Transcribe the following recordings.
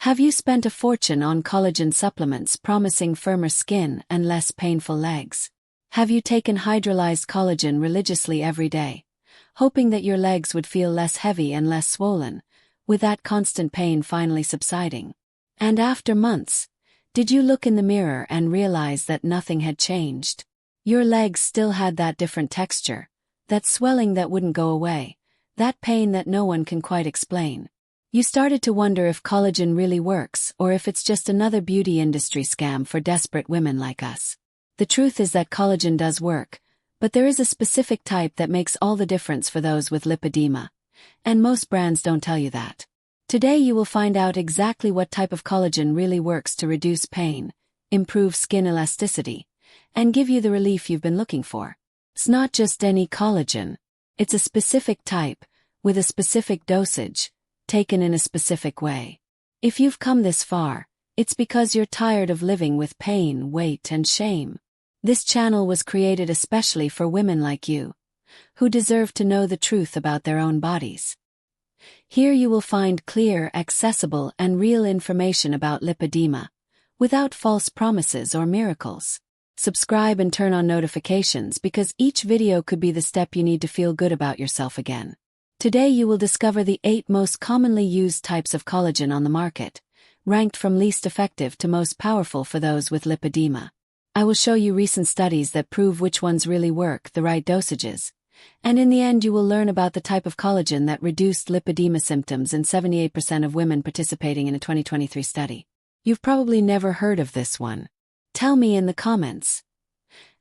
Have you spent a fortune on collagen supplements promising firmer skin and less painful legs? Have you taken hydrolyzed collagen religiously every day, hoping that your legs would feel less heavy and less swollen, with that constant pain finally subsiding? And after months, did you look in the mirror and realize that nothing had changed? Your legs still had that different texture, that swelling that wouldn't go away, that pain that no one can quite explain. You started to wonder if collagen really works or if it's just another beauty industry scam for desperate women like us. The truth is that collagen does work, but there is a specific type that makes all the difference for those with lipedema, and most brands don't tell you that. Today you will find out exactly what type of collagen really works to reduce pain, improve skin elasticity, and give you the relief you've been looking for. It's not just any collagen. It's a specific type, with a specific dosage, taken in a specific way. If you've come this far, it's because you're tired of living with pain, weight, and shame. This channel was created especially for women like you, who deserve to know the truth about their own bodies. Here you will find clear, accessible, and real information about lipedema, without false promises or miracles. Subscribe and turn on notifications because each video could be the step you need to feel good about yourself again. Today you will discover the 8 most commonly used types of collagen on the market, ranked from least effective to most powerful for those with lipedema. I will show you recent studies that prove which ones really work, the right dosages, and in the end you will learn about the type of collagen that reduced lipedema symptoms in 78% of women participating in a 2023 study. You've probably never heard of this one. Tell me in the comments.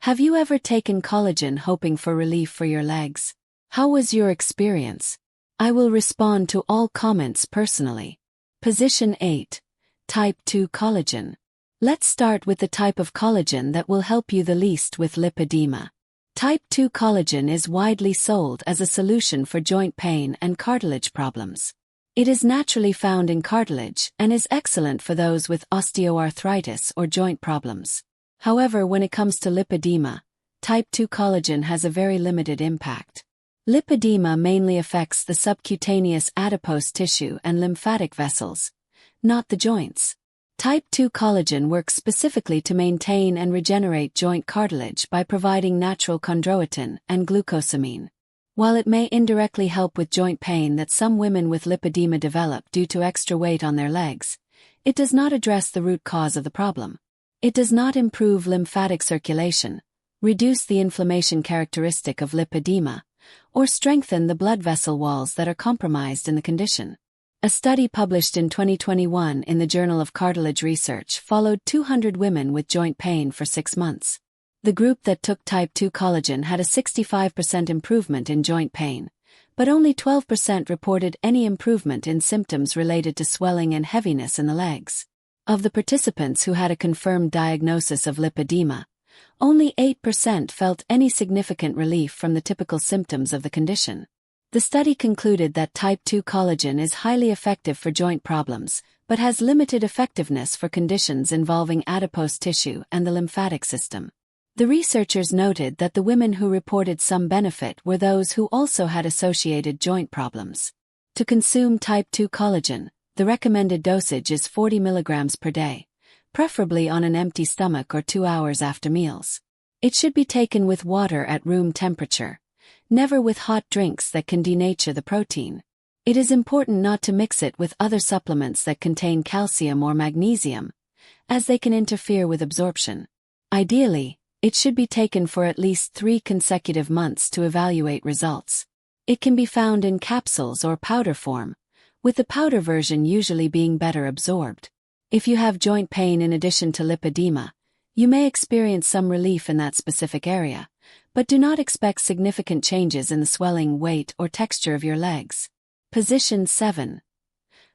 Have you ever taken collagen hoping for relief for your legs? How was your experience? I will respond to all comments personally. Position 8. Type 2 collagen. Let's start with the type of collagen that will help you the least with lipedema. Type 2 collagen is widely sold as a solution for joint pain and cartilage problems. It is naturally found in cartilage and is excellent for those with osteoarthritis or joint problems. However, when it comes to lipedema, type 2 collagen has a very limited impact. Lipedema mainly affects the subcutaneous adipose tissue and lymphatic vessels, not the joints. Type 2 collagen works specifically to maintain and regenerate joint cartilage by providing natural chondroitin and glucosamine. While it may indirectly help with joint pain that some women with lipedema develop due to extra weight on their legs, it does not address the root cause of the problem. It does not improve lymphatic circulation, reduce the inflammation characteristic of lipedema, or strengthen the blood vessel walls that are compromised in the condition. A study published in 2021 in the Journal of Cartilage Research followed 200 women with joint pain for 6 months. The group that took type 2 collagen had a 65% improvement in joint pain, but only 12% reported any improvement in symptoms related to swelling and heaviness in the legs. Of the participants who had a confirmed diagnosis of lipedema, only 8% felt any significant relief from the typical symptoms of the condition. The study concluded that type 2 collagen is highly effective for joint problems, but has limited effectiveness for conditions involving adipose tissue and the lymphatic system. The researchers noted that the women who reported some benefit were those who also had associated joint problems. To consume type 2 collagen, the recommended dosage is 40 mg per day, preferably on an empty stomach or 2 hours after meals. It should be taken with water at room temperature, never with hot drinks that can denature the protein. It is important not to mix it with other supplements that contain calcium or magnesium, as they can interfere with absorption. Ideally, it should be taken for at least 3 consecutive months to evaluate results. It can be found in capsules or powder form, with the powder version usually being better absorbed. If you have joint pain in addition to lipedema, you may experience some relief in that specific area, but do not expect significant changes in the swelling, weight, or texture of your legs. Position 7.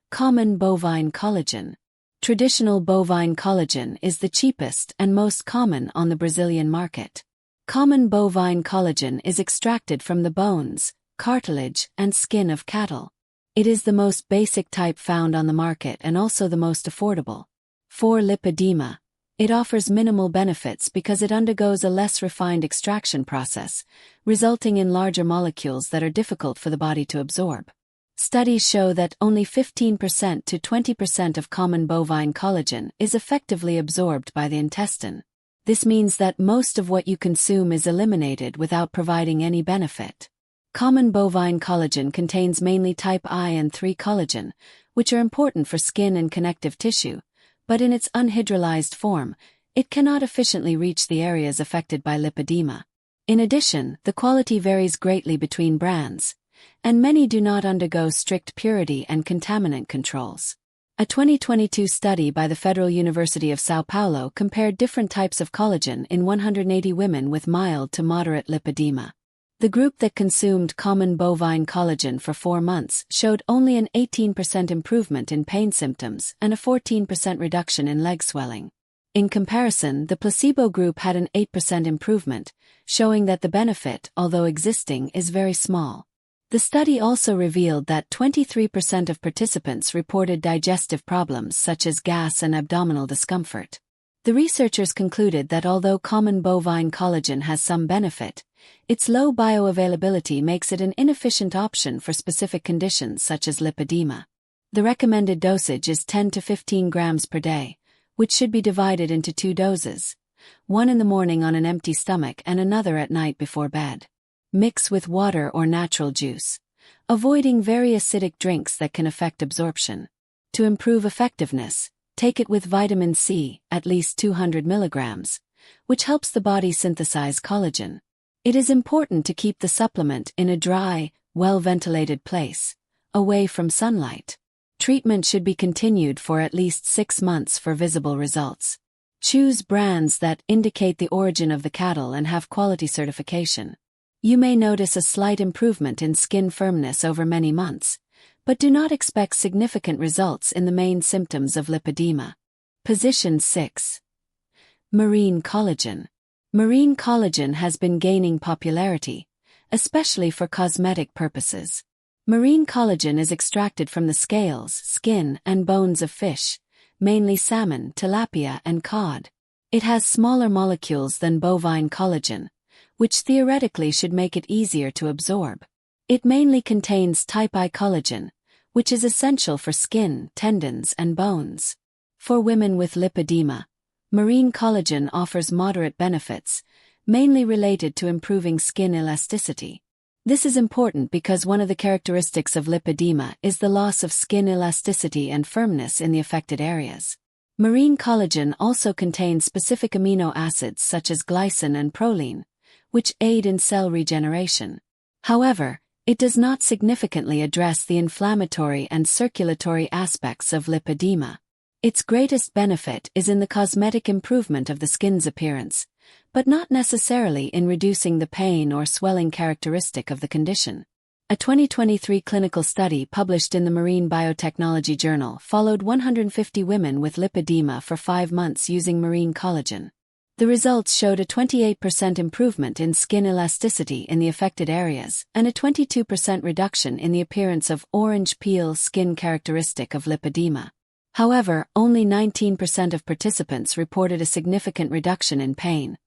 Common bovine collagen. Traditional bovine collagen is the cheapest and most common on the Brazilian market. Common bovine collagen is extracted from the bones, cartilage, and skin of cattle. It is the most basic type found on the market and also the most affordable. For lipedema, it offers minimal benefits because it undergoes a less refined extraction process, resulting in larger molecules that are difficult for the body to absorb. Studies show that only 15% to 20% of common bovine collagen is effectively absorbed by the intestine. This means that most of what you consume is eliminated without providing any benefit. Common bovine collagen contains mainly type I and III collagen, which are important for skin and connective tissue, but in its unhydrolyzed form, it cannot efficiently reach the areas affected by lipedema. In addition, the quality varies greatly between brands, and many do not undergo strict purity and contaminant controls. A 2022 study by the Federal University of São Paulo compared different types of collagen in 180 women with mild to moderate lipedema. The group that consumed common bovine collagen for 4 months showed only an 18% improvement in pain symptoms and a 14% reduction in leg swelling. In comparison, the placebo group had an 8% improvement, showing that the benefit, although existing, is very small. The study also revealed that 23% of participants reported digestive problems such as gas and abdominal discomfort. The researchers concluded that although common bovine collagen has some benefit, its low bioavailability makes it an inefficient option for specific conditions such as lipedema. The recommended dosage is 10 to 15 grams per day, which should be divided into 2 doses, one in the morning on an empty stomach and another at night before bed. Mix with water or natural juice, avoiding very acidic drinks that can affect absorption. To improve effectiveness, take it with vitamin C, at least 200 milligrams, which helps the body synthesize collagen. It is important to keep the supplement in a dry, well-ventilated place, away from sunlight. Treatment should be continued for at least 6 months for visible results. Choose brands that indicate the origin of the cattle and have quality certification. You may notice a slight improvement in skin firmness over many months, but do not expect significant results in the main symptoms of lipedema. Position 6. Marine collagen. Marine collagen has been gaining popularity, especially for cosmetic purposes. Marine collagen is extracted from the scales, skin, and bones of fish, mainly salmon, tilapia, and cod. It has smaller molecules than bovine collagen, which theoretically should make it easier to absorb. It mainly contains type I collagen, which is essential for skin, tendons, and bones. For women with lipedema, marine collagen offers moderate benefits, mainly related to improving skin elasticity. This is important because one of the characteristics of lipedema is the loss of skin elasticity and firmness in the affected areas. Marine collagen also contains specific amino acids such as glycine and proline, which aid in cell regeneration. However, it does not significantly address the inflammatory and circulatory aspects of lipedema. Its greatest benefit is in the cosmetic improvement of the skin's appearance, but not necessarily in reducing the pain or swelling characteristic of the condition. A 2023 clinical study published in the Marine Biotechnology Journal followed 150 women with lipedema for 5 months using marine collagen. The results showed a 28% improvement in skin elasticity in the affected areas and a 22% reduction in the appearance of orange peel skin characteristic of lipedema. However, only 19% of participants reported a significant reduction in pain,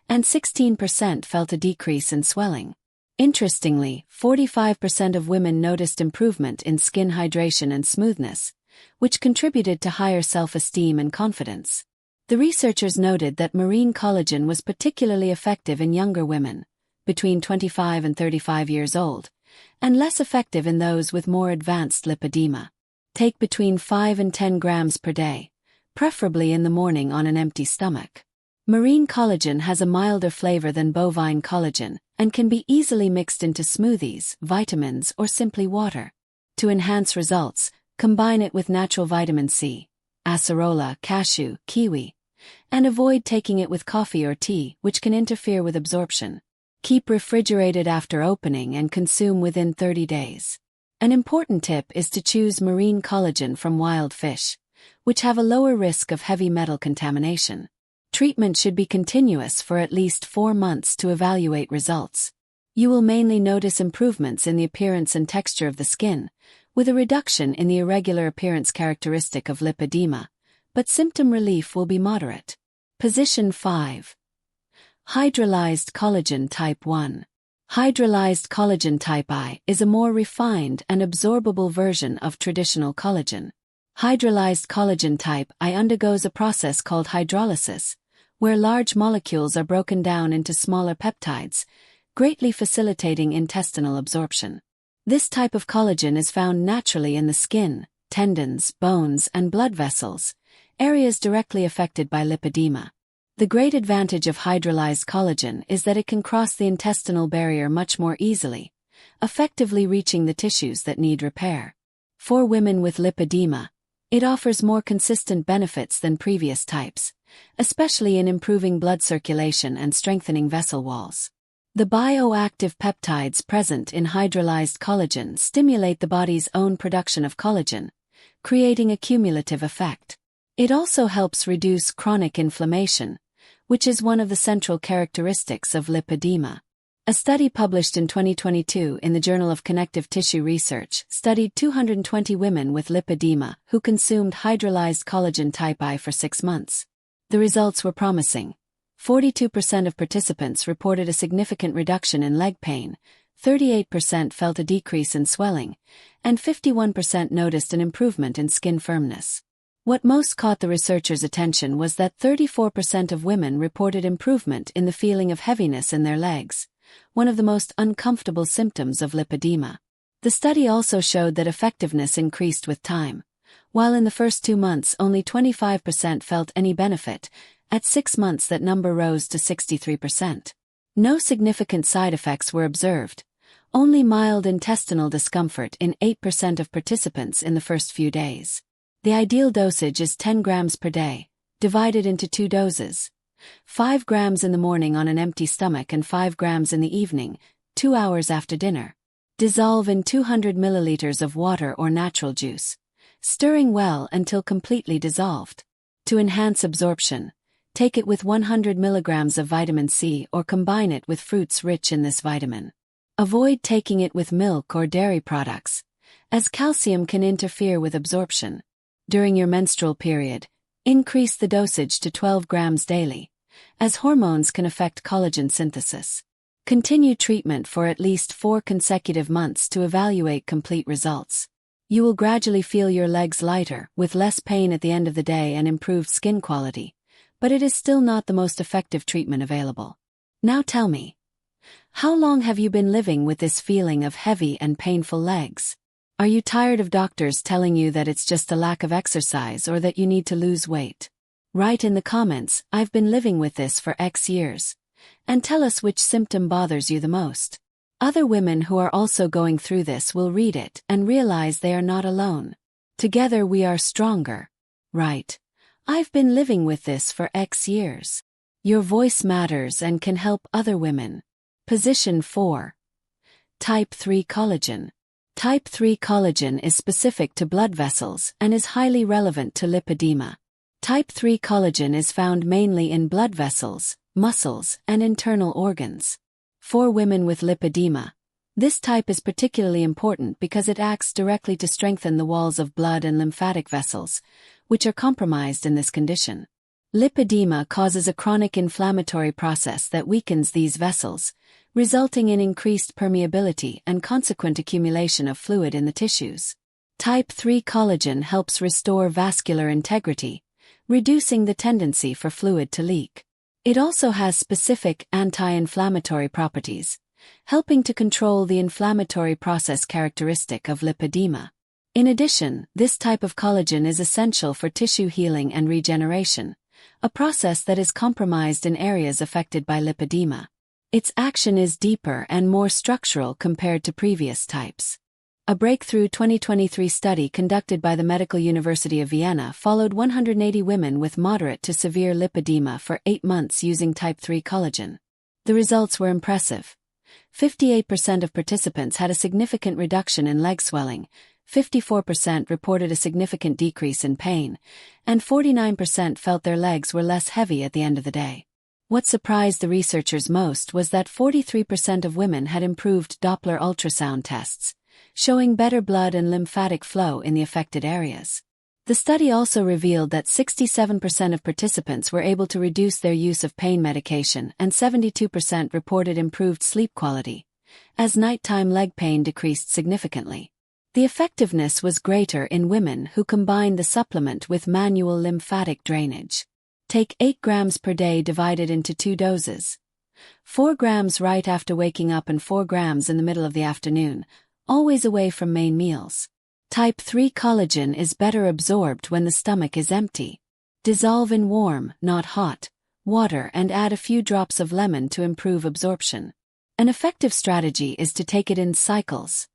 and 16% felt a decrease in swelling. Interestingly, 45% of women noticed improvement in skin hydration and smoothness, which contributed to higher self-esteem and confidence. The researchers noted that marine collagen was particularly effective in younger women, between 25 and 35 years old, and less effective in those with more advanced lipedema. Take between 5 and 10 grams per day, preferably in the morning on an empty stomach. Marine collagen has a milder flavor than bovine collagen and can be easily mixed into smoothies, vitamins, or simply water. To enhance results, combine it with natural vitamin C, acerola, cashew, kiwi, and avoid taking it with coffee or tea, which can interfere with absorption. Keep refrigerated after opening and consume within 30 days. An important tip is to choose marine collagen from wild fish, which have a lower risk of heavy metal contamination. Treatment should be continuous for at least 4 months to evaluate results. You will mainly notice improvements in the appearance and texture of the skin, with a reduction in the irregular appearance characteristic of lipedema, but symptom relief will be moderate. Position 5. Hydrolyzed collagen type 1. Hydrolyzed collagen type I is a more refined and absorbable version of traditional collagen. Hydrolyzed collagen type I undergoes a process called hydrolysis, where large molecules are broken down into smaller peptides, greatly facilitating intestinal absorption. This type of collagen is found naturally in the skin, tendons, bones, and blood vessels, areas directly affected by lipedema. The great advantage of hydrolyzed collagen is that it can cross the intestinal barrier much more easily, effectively reaching the tissues that need repair. For women with lipedema, it offers more consistent benefits than previous types, especially in improving blood circulation and strengthening vessel walls. The bioactive peptides present in hydrolyzed collagen stimulate the body's own production of collagen, creating a cumulative effect. It also helps reduce chronic inflammation, which is one of the central characteristics of lipedema. A study published in 2022 in the Journal of Connective Tissue Research studied 220 women with lipedema who consumed hydrolyzed collagen type I for 6 months. The results were promising. 42% of participants reported a significant reduction in leg pain, 38% felt a decrease in swelling, and 51% noticed an improvement in skin firmness. What most caught the researchers' attention was that 34% of women reported improvement in the feeling of heaviness in their legs, one of the most uncomfortable symptoms of lipedema. The study also showed that effectiveness increased with time. While in the first 2 months only 25% felt any benefit, at 6 months that number rose to 63%. No significant side effects were observed, only mild intestinal discomfort in 8% of participants in the first few days. The ideal dosage is 10 grams per day, divided into 2 doses. 5 grams in the morning on an empty stomach and 5 grams in the evening, 2 hours after dinner. Dissolve in 200 milliliters of water or natural juice, stirring well until completely dissolved. To enhance absorption, take it with 100 milligrams of vitamin C or combine it with fruits rich in this vitamin. Avoid taking it with milk or dairy products, as calcium can interfere with absorption. During your menstrual period, increase the dosage to 12 grams daily, as hormones can affect collagen synthesis. Continue treatment for at least 4 consecutive months to evaluate complete results. You will gradually feel your legs lighter, with less pain at the end of the day and improved skin quality. But it is still not the most effective treatment available. Now tell me, how long have you been living with this feeling of heavy and painful legs? Are you tired of doctors telling you that it's just a lack of exercise or that you need to lose weight? Write in the comments, "I've been living with this for X years," and tell us which symptom bothers you the most. Other women who are also going through this will read it and realize they are not alone. Together we are stronger. Write, "I've been living with this for X years." Your voice matters and can help other women. Position 4. Type 3 collagen. Type 3 collagen is specific to blood vessels and is highly relevant to lipedema. Type 3 collagen is found mainly in blood vessels, muscles, and internal organs. For women with lipedema, this type is particularly important because it acts directly to strengthen the walls of blood and lymphatic vessels, which are compromised in this condition. Lipedema causes a chronic inflammatory process that weakens these vessels, resulting in increased permeability and consequent accumulation of fluid in the tissues. Type 3 collagen helps restore vascular integrity, reducing the tendency for fluid to leak. It also has specific anti-inflammatory properties, helping to control the inflammatory process characteristic of lipedema. In addition, this type of collagen is essential for tissue healing and regeneration, a process that is compromised in areas affected by lipedema. Its action is deeper and more structural compared to previous types. A breakthrough 2023 study conducted by the Medical University of Vienna followed 180 women with moderate to severe lipedema for 8 months using type 3 collagen. The results were impressive. 58% of participants had a significant reduction in leg swelling, 54% reported a significant decrease in pain, and 49% felt their legs were less heavy at the end of the day. What surprised the researchers most was that 43% of women had improved Doppler ultrasound tests, showing better blood and lymphatic flow in the affected areas. The study also revealed that 67% of participants were able to reduce their use of pain medication and 72% reported improved sleep quality, as nighttime leg pain decreased significantly. The effectiveness was greater in women who combined the supplement with manual lymphatic drainage. Take 8 grams per day divided into 2 doses. 4 grams right after waking up and 4 grams in the middle of the afternoon, always away from main meals. Type 3 collagen is better absorbed when the stomach is empty. Dissolve in warm, not hot, water and add a few drops of lemon to improve absorption. An effective strategy is to take it in cycles.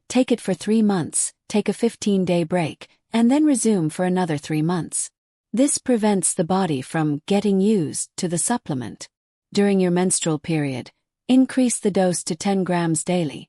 Take it for 3 months, take a 15-day break, and then resume for another 3 months. This prevents the body from getting used to the supplement. During your menstrual period, increase the dose to 10 grams daily,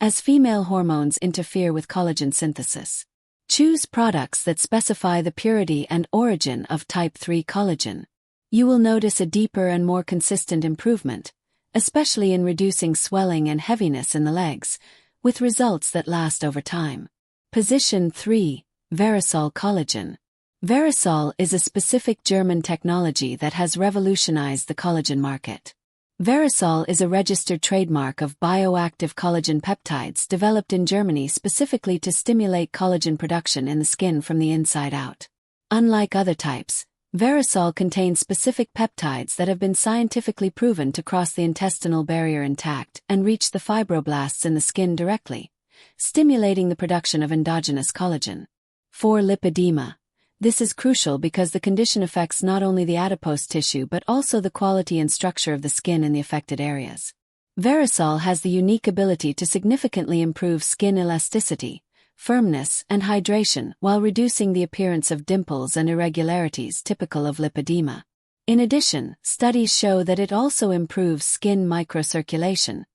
as female hormones interfere with collagen synthesis. Choose products that specify the purity and origin of type 3 collagen. You will notice a deeper and more consistent improvement, especially in reducing swelling and heaviness in the legs, with results that last over time. Position 3. Verisol collagen. Verisol is a specific German technology that has revolutionized the collagen market. Verisol is a registered trademark of bioactive collagen peptides developed in Germany specifically to stimulate collagen production in the skin from the inside out. Unlike other types, Verisol contains specific peptides that have been scientifically proven to cross the intestinal barrier intact and reach the fibroblasts in the skin directly, stimulating the production of endogenous collagen. For lipedema, this is crucial because the condition affects not only the adipose tissue but also the quality and structure of the skin in the affected areas. Verisol has the unique ability to significantly improve skin elasticity, firmness, and hydration while reducing the appearance of dimples and irregularities typical of lipedema. In addition, studies show that it also improves skin microcirculation,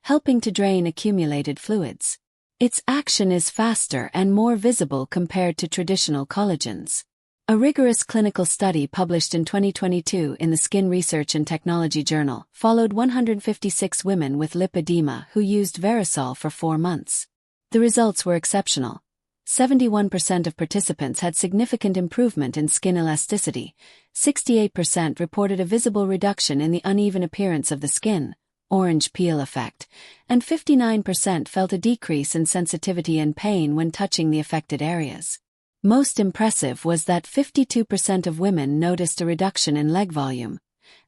helping to drain accumulated fluids. Its action is faster and more visible compared to traditional collagens. A rigorous clinical study published in 2022 in the Skin Research and Technology Journal followed 156 women with lipedema who used Verisol for 4 months. The results were exceptional. 71% of participants had significant improvement in skin elasticity, 68% reported a visible reduction in the uneven appearance of the skin, orange peel effect, and 59% felt a decrease in sensitivity and pain when touching the affected areas. Most impressive was that 52% of women noticed a reduction in leg volume,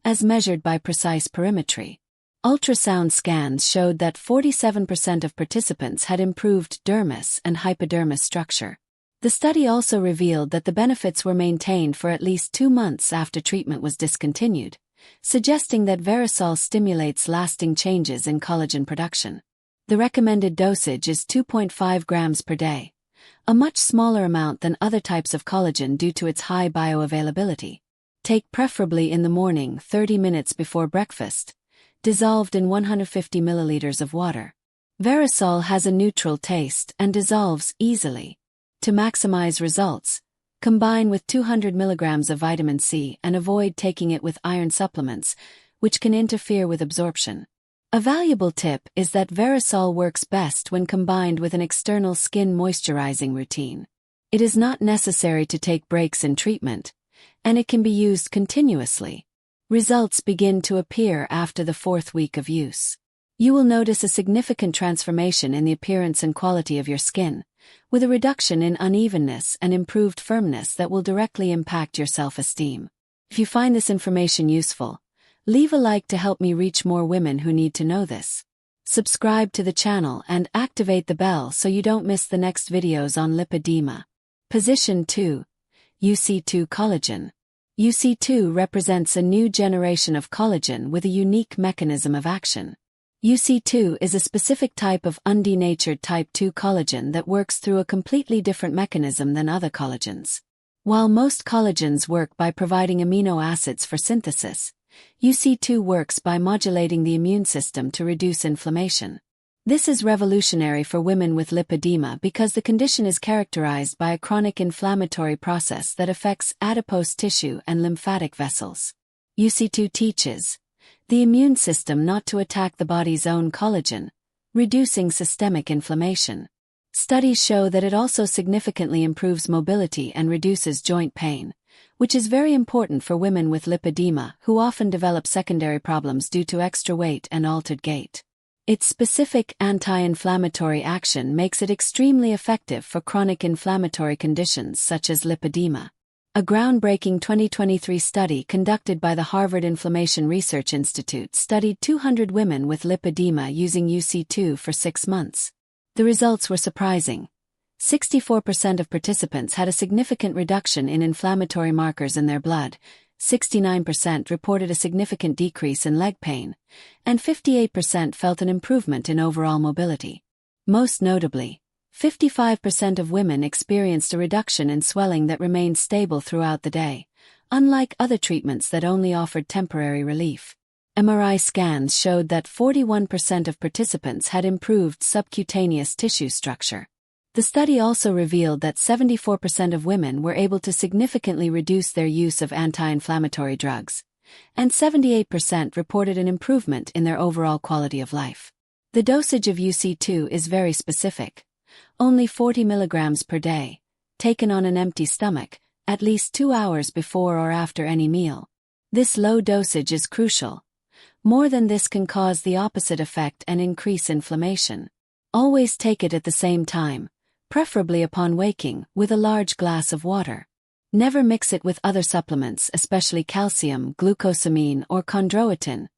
as measured by precise perimetry. Ultrasound scans showed that 47% of participants had improved dermis and hypodermis structure. The study also revealed that the benefits were maintained for at least 2 months after treatment was discontinued, suggesting that Verisol stimulates lasting changes in collagen production. The recommended dosage is 2.5 grams per day, a much smaller amount than other types of collagen due to its high bioavailability. Take preferably in the morning 30 minutes before breakfast, dissolved in 150 milliliters of water. Verisol has a neutral taste and dissolves easily. To maximize results, combine with 200 milligrams of vitamin C and avoid taking it with iron supplements, which can interfere with absorption. A valuable tip is that Verisol works best when combined with an external skin moisturizing routine. It is not necessary to take breaks in treatment, and it can be used continuously. Results begin to appear after the 4th week of use. You will notice a significant transformation in the appearance and quality of your skin, with a reduction in unevenness and improved firmness that will directly impact your self-esteem. If you find this information useful, leave a like to help me reach more women who need to know this. Subscribe to the channel and activate the bell so you don't miss the next videos on lipedema. Position 2. UC2 collagen. UC2 represents a new generation of collagen with a unique mechanism of action. UC2 is a specific type of undenatured type 2 collagen that works through a completely different mechanism than other collagens. While most collagens work by providing amino acids for synthesis, UC2 works by modulating the immune system to reduce inflammation. This is revolutionary for women with lipedema because the condition is characterized by a chronic inflammatory process that affects adipose tissue and lymphatic vessels. UC2 teaches the immune system not to attack the body's own collagen, reducing systemic inflammation. Studies show that it also significantly improves mobility and reduces joint pain, which is very important for women with lipedema who often develop secondary problems due to extra weight and altered gait. Its specific anti-inflammatory action makes it extremely effective for chronic inflammatory conditions such as lipedema. A groundbreaking 2023 study conducted by the Harvard Inflammation Research Institute studied 200 women with lipedema using UC2 for 6 months. The results were surprising. 64% of participants had a significant reduction in inflammatory markers in their blood, 69% reported a significant decrease in leg pain, and 58% felt an improvement in overall mobility. Most notably, 55% of women experienced a reduction in swelling that remained stable throughout the day, unlike other treatments that only offered temporary relief. MRI scans showed that 41% of participants had improved subcutaneous tissue structure. The study also revealed that 74% of women were able to significantly reduce their use of anti-inflammatory drugs, and 78% reported an improvement in their overall quality of life. The dosage of UC2 is very specific. Only 40 milligrams per day, taken on an empty stomach, at least 2 hours before or after any meal. This low dosage is crucial. More than this can cause the opposite effect and increase inflammation. Always take it at the same time, preferably upon waking, with a large glass of water. Never mix it with other supplements, especially calcium, glucosamine, or chondroitin,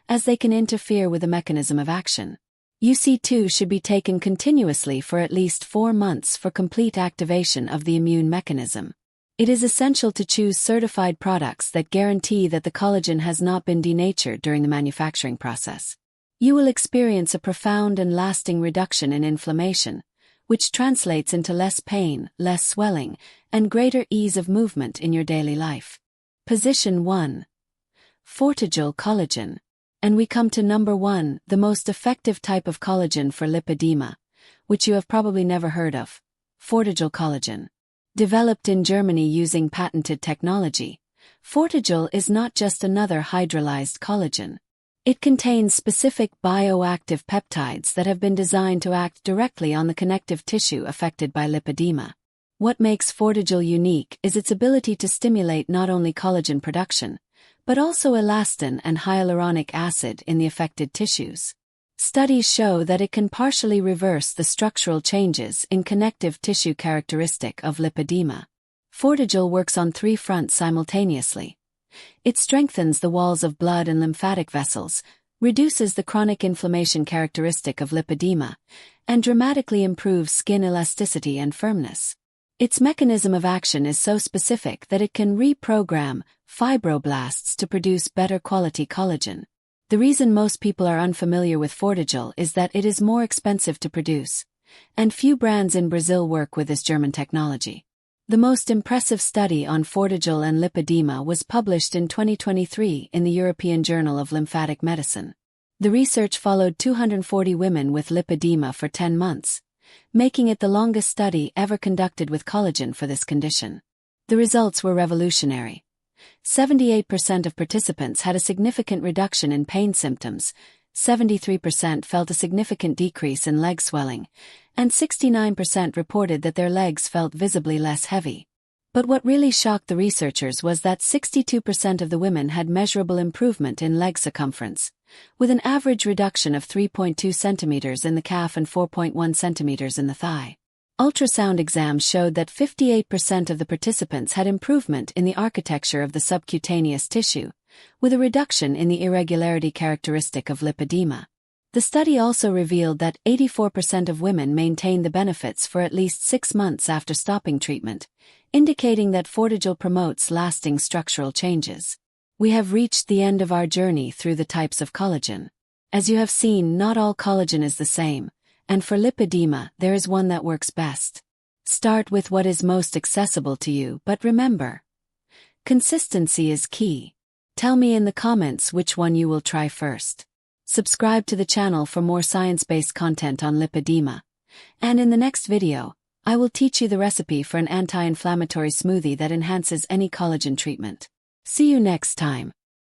as they can interfere with the mechanism of action. UC2 should be taken continuously for at least 4 months for complete activation of the immune mechanism. It is essential to choose certified products that guarantee that the collagen has not been denatured during the manufacturing process. You will experience a profound and lasting reduction in inflammation, which translates into less pain, less swelling, and greater ease of movement in your daily life. Position 1. Fortigel collagen. And we come to number 1, the most effective type of collagen for lipedema, which you have probably never heard of. Fortigel collagen. Developed in Germany using patented technology, Fortigel is not just another hydrolyzed collagen. It contains specific bioactive peptides that have been designed to act directly on the connective tissue affected by lipedema. What makes Fortigel unique is its ability to stimulate not only collagen production, but also elastin and hyaluronic acid in the affected tissues. Studies show that it can partially reverse the structural changes in connective tissue characteristic of lipedema. Fortigel works on 3 fronts simultaneously. It strengthens the walls of blood and lymphatic vessels, reduces the chronic inflammation characteristic of lipedema, and dramatically improves skin elasticity and firmness. Its mechanism of action is so specific that it can reprogram fibroblasts to produce better quality collagen. The reason most people are unfamiliar with Fortigel is that it is more expensive to produce, and few brands in Brazil work with this German technology. The most impressive study on Fortigel and lipedema was published in 2023 in the European Journal of Lymphatic Medicine. The research followed 240 women with lipedema for 10 months, making it the longest study ever conducted with collagen for this condition. The results were revolutionary. 78% of participants had a significant reduction in pain symptoms, 73% felt a significant decrease in leg swelling, and 69% reported that their legs felt visibly less heavy. But what really shocked the researchers was that 62% of the women had measurable improvement in leg circumference, with an average reduction of 3.2 centimeters in the calf and 4.1 centimeters in the thigh. Ultrasound exams showed that 58% of the participants had improvement in the architecture of the subcutaneous tissue, with a reduction in the irregularity characteristic of lipedema. The study also revealed that 84% of women maintained the benefits for at least 6 months after stopping treatment, indicating that Fortigel promotes lasting structural changes. We have reached the end of our journey through the types of collagen. As you have seen, not all collagen is the same, and for lipedema, there is one that works best. Start with what is most accessible to you, but remember, consistency is key. Tell me in the comments which one you will try first. Subscribe to the channel for more science-based content on lipedema. And in the next video, I will teach you the recipe for an anti-inflammatory smoothie that enhances any collagen treatment. See you next time.